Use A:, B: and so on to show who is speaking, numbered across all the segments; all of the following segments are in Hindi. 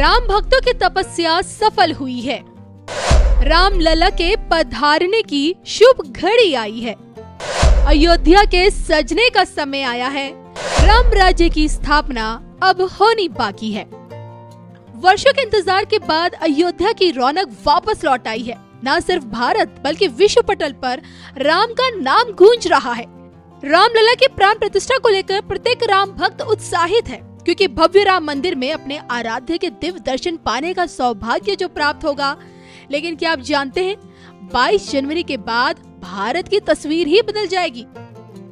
A: राम भक्तों की तपस्या सफल हुई है। राम लला के पधारने की शुभ घड़ी आई है। अयोध्या के सजने का समय आया है। राम राज्य की स्थापना अब होनी बाकी है। वर्षों के इंतजार के बाद अयोध्या की रौनक वापस लौट आई है। न सिर्फ भारत बल्कि विश्व पटल पर राम का नाम गूंज रहा है। रामलला की प्राण प्रतिष्ठा को लेकर प्रत्येक राम भक्त उत्साहित है, क्योंकि भव्य राम मंदिर में अपने आराध्य के दिव्य दर्शन पाने का सौभाग्य जो प्राप्त होगा। लेकिन क्या आप जानते हैं, 22 जनवरी के बाद भारत की तस्वीर ही बदल जाएगी।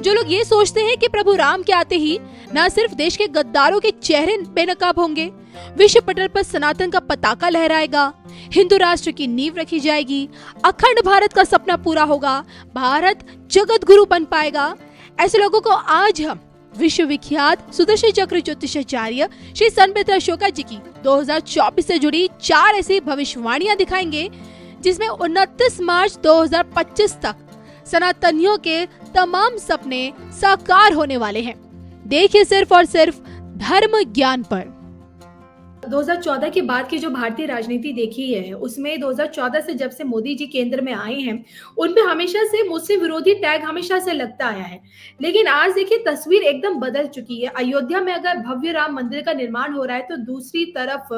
A: जो लोग ये सोचते हैं कि प्रभु राम के आते ही न सिर्फ देश के गद्दारों के चेहरे बेनकाब होंगे, विश्व पटल पर सनातन का पताका लहराएगा, हिंदू राष्ट्र की नींव रखी जाएगी, अखंड भारत का सपना पूरा होगा, भारत जगत गुरु बन पाएगा, ऐसे लोगों को आज हम विश्व विख्यात सुदर्शन चक्र ज्योतिषाचार्य श्री सनमित्र अशोका जी की 2024 से जुड़ी 4 ऐसी भविष्यवाणियां दिखाएंगे, जिसमें 29 मार्च 2025 तक सनातनियों के तमाम सपने साकार होने वाले हैं। देखिए सिर्फ और सिर्फ धर्म ज्ञान पर।
B: 2014 के बाद की जो भारतीय राजनीति देखी है, उसमें 2014 से जब से मोदी जी केंद्र में आए हैं, उनपे हमेशा से मुस्लिम विरोधी टैग हमेशा से लगता आया है। लेकिन आज देखिए तस्वीर एकदम बदल चुकी है। अयोध्या में अगर भव्य राम मंदिर का निर्माण हो रहा है, तो दूसरी तरफ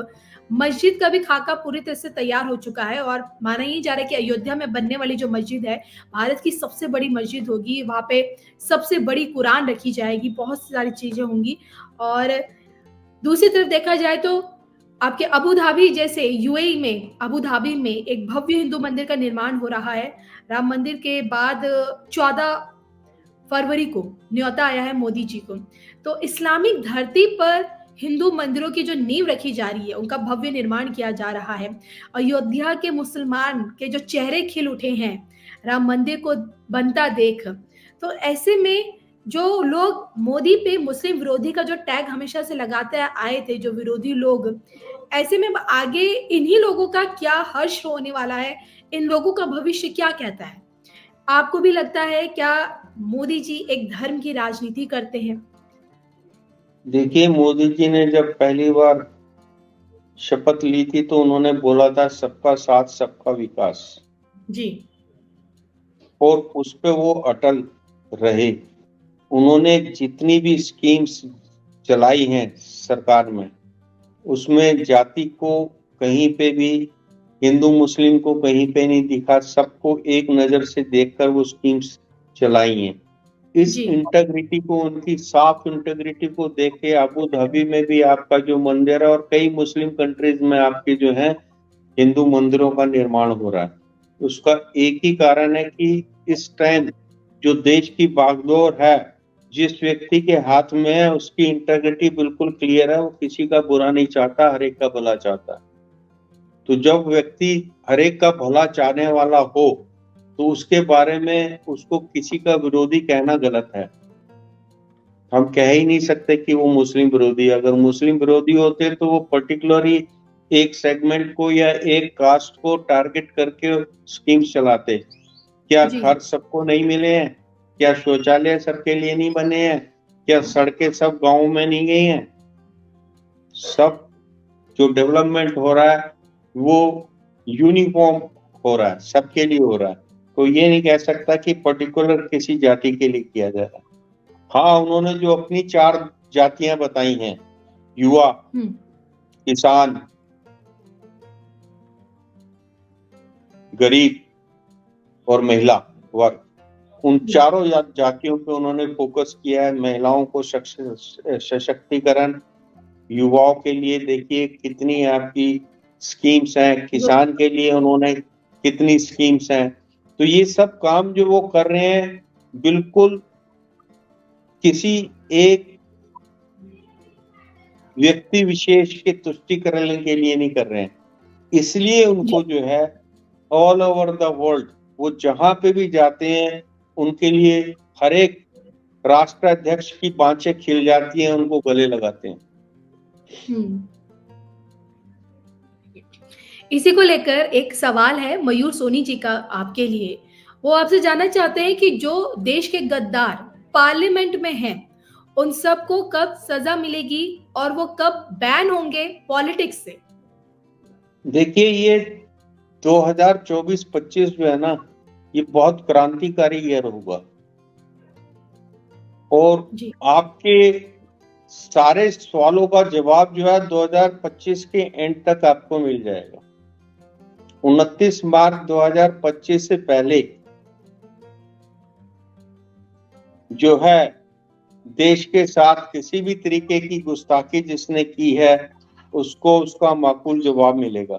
B: मस्जिद का भी खाका पूरी तरह से तैयार हो चुका है और माना ही जा रहा है कि अयोध्या में बनने वाली जो मस्जिद है, भारत की सबसे बड़ी मस्जिद होगी। वहां पे सबसे बड़ी कुरान रखी जाएगी, बहुत सारी चीजें होंगी। और दूसरी तरफ देखा जाए तो आपके अबू धाबी जैसे यूएई में अबू धाबी में एक भव्य हिंदू मंदिर का निर्माण हो रहा है। राम मंदिर के बाद 14 फरवरी को न्योता आया है मोदी जी को। तो इस्लामिक धरती पर हिंदू मंदिरों की जो नींव रखी जा रही है, उनका भव्य निर्माण किया जा रहा है। अयोध्या के मुसलमान के जो चेहरे खिल उठे हैं राम मंदिर को बनता देख, तो ऐसे में जो लोग मोदी पे मुस्लिम विरोधी का जो टैग हमेशा से लगाते आए थे, जो विरोधी लोग, ऐसे में आगे इन्हीं लोगों का क्या हर्ष होने वाला है, इन लोगों का भविष्य क्या कहता है? आपको भी लगता है क्या मोदी जी एक धर्म की राजनीति करते हैं?
C: देखिए, मोदी जी ने जब पहली बार शपथ ली थी तो उन्होंने बोला था सबका साथ सबका विकास
B: जी,
C: और उस पे वो अटल रहे। उन्होंने जितनी भी स्कीम्स चलाई हैं सरकार में, उसमें जाति को कहीं पे भी, हिंदू मुस्लिम को कहीं पे नहीं दिखा। सबको एक नजर से देखकर वो स्कीम्स चलाई हैं। इस इंटीग्रिटी को, उनकी साफ इंटीग्रिटी को देख के अबू धाबी में भी आपका जो मंदिर है और कई मुस्लिम कंट्रीज में आपके जो है हिंदू मंदिरों का निर्माण हो रहा है। उसका एक ही कारण है कि इस टाइम जो देश की बागडोर है, जिस व्यक्ति के हाथ में है, उसकी इंटीग्रिटी बिल्कुल क्लियर है। वो किसी का बुरा नहीं चाहता, हर एक का भला चाहता है। तो जब व्यक्ति हर एक का भला चाहने वाला हो, तो उसके बारे में उसको किसी का विरोधी कहना गलत है। हम कह ही नहीं सकते कि वो मुस्लिम विरोधी। अगर मुस्लिम विरोधी होते तो वो पर्टिकुलरली एक सेगमेंट को या एक कास्ट को टारगेट करके स्कीम्स चलाते। क्या घर सबको नहीं मिले हैं? क्या शौचालय सबके लिए नहीं बने हैं? क्या सड़कें सब गांव में नहीं गई हैं? सब जो डेवलपमेंट हो रहा है वो यूनिफॉर्म हो रहा है, सबके लिए हो रहा है। तो ये नहीं कह सकता कि पर्टिकुलर किसी जाति के लिए किया जा रहा है। हाँ, उन्होंने जो अपनी 4 जातियां बताई हैं, युवा, किसान, गरीब और महिला वर्ग, उन चारों जातियों पे उन्होंने फोकस किया है। महिलाओं को सशक्तिकरण, युवाओं के लिए देखिए कितनी आपकी स्कीम्स हैं, किसान के लिए उन्होंने कितनी स्कीम्स हैं। तो ये सब काम जो वो कर रहे हैं, बिल्कुल किसी एक व्यक्ति विशेष के तुष्टिकरण के लिए नहीं कर रहे हैं। इसलिए उनको जो है ऑल ओवर द वर्ल्ड, वो जहां पे भी जाते हैं, उनके लिए हर एक राष्ट्राध्यक्ष की बाँछें खिल जाती हैं, उनको गले लगाते हैं।
B: इसी को लेकर एक सवाल है मयूर सोनी जी का आपके लिए। वो आपसे जानना चाहते हैं कि जो देश के गद्दार पार्लियामेंट में हैं, उन सबको कब सजा मिलेगी और वो कब बैन होंगे पॉलिटिक्स से?
C: देखिए, ये 2024-25 जो है ना, ये बहुत क्रांतिकारी ईयर होगा और
B: जी।
C: आपके सारे सवालों का जवाब जो है 2025 के एंड तक आपको मिल जाएगा। 29 मार्च 2025 से पहले जो है देश के साथ किसी भी तरीके की गुस्ताखी जिसने की है उसको उसका माकूल जवाब मिलेगा।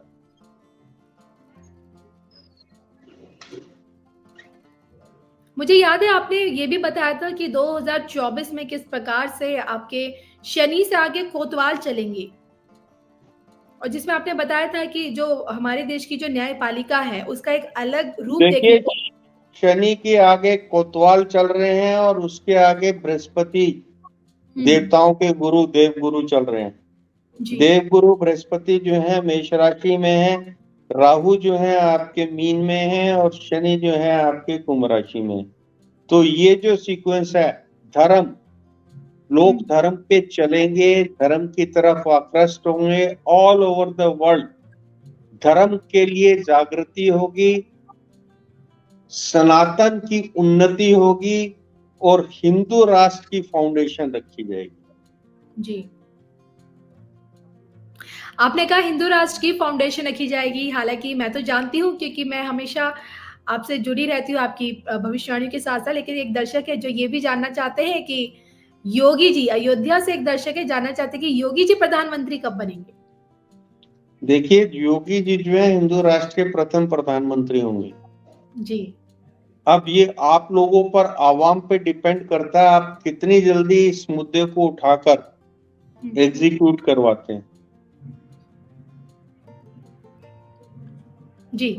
B: मुझे याद है आपने ये भी बताया था कि 2024 में किस प्रकार से आपके शनि से आगे कोतवाल चलेंगे, और जिसमें आपने बताया था कि जो हमारे देश की जो न्यायपालिका है उसका एक अलग रूप देखने
C: देखिए,
B: को।
C: शनि के आगे कोतवाल चल रहे हैं और उसके आगे बृहस्पति, देवताओं के गुरु देवगुरु चल रहे हैं।
B: जी।
C: देवगुरु बृहस्पति जो है मेष राशि में है, राहु जो है आपके मीन में है और शनि जो है आपके कुंभ राशि में। तो ये जो सीक्वेंस है, धर्म, लोग धर्म पे चलेंगे, धर्म की तरफ आकृष्ट होंगे, ऑल ओवर द वर्ल्ड धर्म के लिए जागृति होगी, सनातन की उन्नति होगी और हिंदू राष्ट्र की फाउंडेशन रखी जाएगी।
B: जी, आपने कहा हिंदू राष्ट्र की फाउंडेशन रखी जाएगी। हालांकि मैं तो जानती हूँ, क्योंकि मैं हमेशा आपसे जुड़ी रहती हूँ आपकी भविष्यवाणियों के साथ साथ, लेकिन एक दर्शक है जो ये भी जानना चाहते हैं कि योगी जी, अयोध्या से एक दर्शक है जानना चाहते हैं कि योगी जी प्रधानमंत्री कब बनेंगे।
C: देखिए, योगी जी जो है हिंदू राष्ट्र के प्रथम प्रधानमंत्री होंगे।
B: जी।
C: अब ये आप लोगों पर, आवाम पे डिपेंड करता है आप कितनी जल्दी इस मुद्दे को उठाकर एग्जीक्यूट करवाते हैं।
B: जी।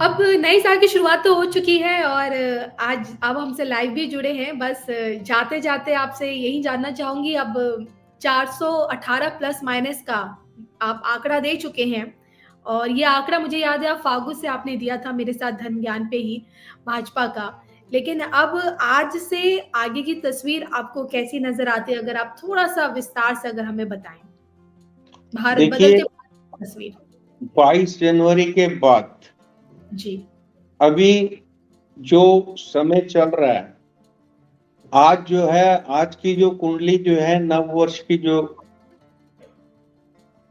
B: अब नए साल की शुरुआत तो हो चुकी है और आज अब हमसे लाइव भी जुड़े हैं। बस जाते-जाते आपसे यही जानना चाहूँगी, अब 418 प्लस माइनस का आप आंकड़ा दे चुके हैं और ये आंकड़ा मुझे याद है फागु से आपने दिया था मेरे साथ धन ज्ञान पे ही, भाजपा का। लेकिन अब आज से आगे की तस्वीर आपको कैसी नज़र आती है? अगर आप थोड़ा-सा विस्तार से अगर हमें बताएँ। भारत
C: देखिए,
B: बदलते भारत की तस्वीर।
C: 22 जनवरी के बाद
B: जी।
C: अभी जो समय चल रहा है, आज जो है, आज की जो कुंडली जो है, नववर्ष की जो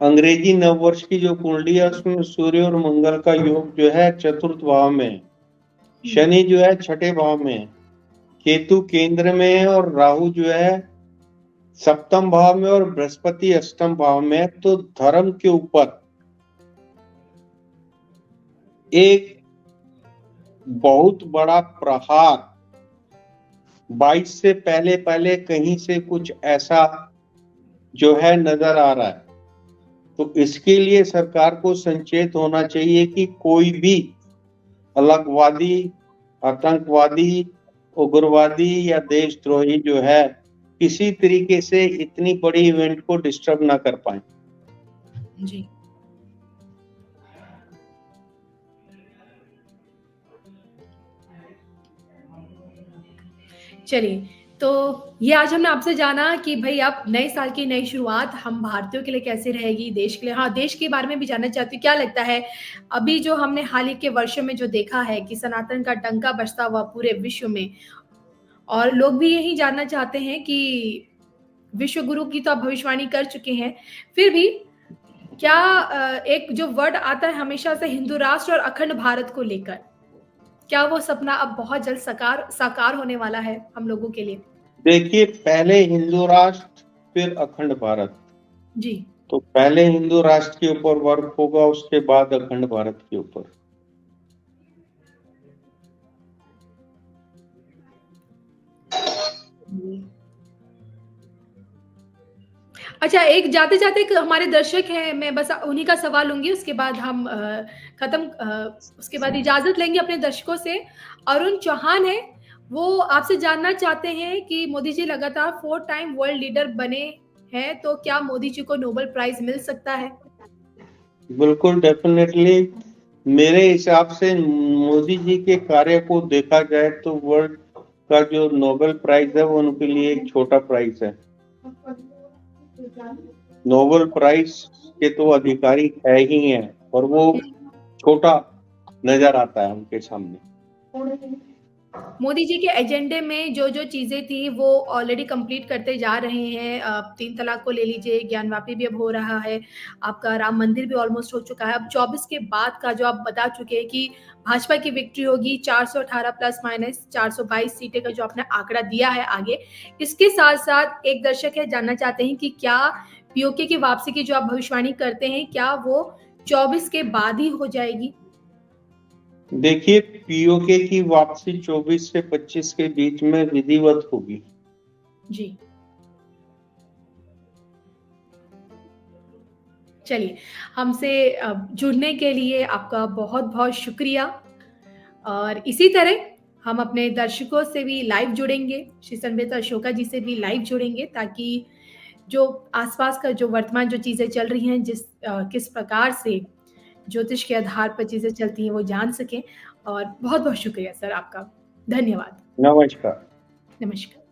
C: अंग्रेजी नववर्ष की जो कुंडली है उसमें सूर्य और मंगल का योग जो है चतुर्थ भाव में है, शनि जो है छठे भाव में है, केतु केंद्र में है और राहु जो है सप्तम भाव में और बृहस्पति अष्टम भाव में है। तो धर्म के ऊपर एक बहुत बड़ा प्रहार 22 से पहले पहले कहीं से कुछ ऐसा जो है नजर आ रहा है। तो इसके लिए सरकार को संचेत होना चाहिए कि कोई भी अलगवादी, आतंकवादी, उग्रवादी या देशद्रोही जो है किसी तरीके से इतनी बड़ी इवेंट को डिस्टर्ब ना कर पाए।
B: जी। चलिए, तो ये आज हमने आपसे जाना कि भई अब नए साल की नई शुरुआत हम भारतीयों के लिए कैसे रहेगी, देश के लिए। हाँ, देश के बारे में भी जानना चाहती हूँ, क्या लगता है अभी जो हमने हाल ही के वर्षों में जो देखा है कि सनातन का डंका बजता हुआ पूरे विश्व में, और लोग भी यही जानना चाहते हैं कि विश्व गुरु की तो आप भविष्यवाणी कर चुके हैं, फिर भी क्या एक जो वर्ड आता है हमेशा से हिंदू राष्ट्र और अखंड भारत को लेकर, क्या वो सपना अब बहुत जल्द साकार होने वाला है हम लोगों के लिए?
C: देखिए, पहले हिंदू राष्ट्र फिर अखंड भारत।
B: जी।
C: तो पहले हिंदू राष्ट्र के ऊपर वर्क होगा, उसके बाद अखंड भारत के ऊपर।
B: अच्छा, एक जाते-जाते एक हमारे दर्शक हैं, मैं बस उन्हीं का सवाल लूँगी, उसके बाद हम उसके बाद इजाज़त लेंगे अपने दर्शकों से। अरुण चौहान हैं, वो आपसे जानना चाहते हैं कि मोदी जी लगातार 4 टाइम वर्ल्ड लीडर बने हैं, तो क्या मोदी जी को नोबेल प्राइज़ मिल सकता है?
C: बिल्कुल, डेफिनेटली। मेरे हिसाब से मोदी जी के कार्य को देखा जाए तो वर्ल्ड का जो नोबेल प्राइज है वो उनके लिए एक छोटा प्राइज है। नोबेल प्राइज के तो अधिकारी है ही हैं, और वो छोटा नजर आता है उनके सामने।
B: मोदी जी के एजेंडे में जो चीज़ें थी वो ऑलरेडी कंप्लीट करते जा रहे हैं। 3 तलाक को ले लीजिए, ज्ञानवापी भी अब हो रहा है, आपका राम मंदिर भी ऑलमोस्ट हो चुका है। अब 24 के बाद का जो आप बता चुके हैं कि भाजपा की विक्ट्री होगी, 418 प्लस माइनस 422 सीटें का जो आपने आंकड़ा दिया है आगे। इसके साथ-साथ एक दर्शक है जानना चाहते हैं कि क्या पीओके की वापसी की जो आप भविष्यवाणी करते हैं, क्या वो 24 के बाद ही हो जाएगी?
C: देखिए, पीओके की वापसी 24 से 25 के बीच में विधिवत होगी।
B: जी। चलिए, हमसे जुड़ने के लिए आपका बहुत-बहुत शुक्रिया, और इसी तरह हम अपने दर्शकों से भी लाइव जुड़ेंगे, श्री संवेता अशोका जी से भी लाइव जुड़ेंगे, ताकि जो आस-पास का जो वर्तमान जो चीज़ें चल रही हैं, किस प्रकार से ज्योतिष के आधार पर चीज़ें चलती हैं, वो जान सकें। और बहुत-बहुत शुक्रिया सर आपका। धन्यवाद।
C: नमस्कार।
B: नमस्कार।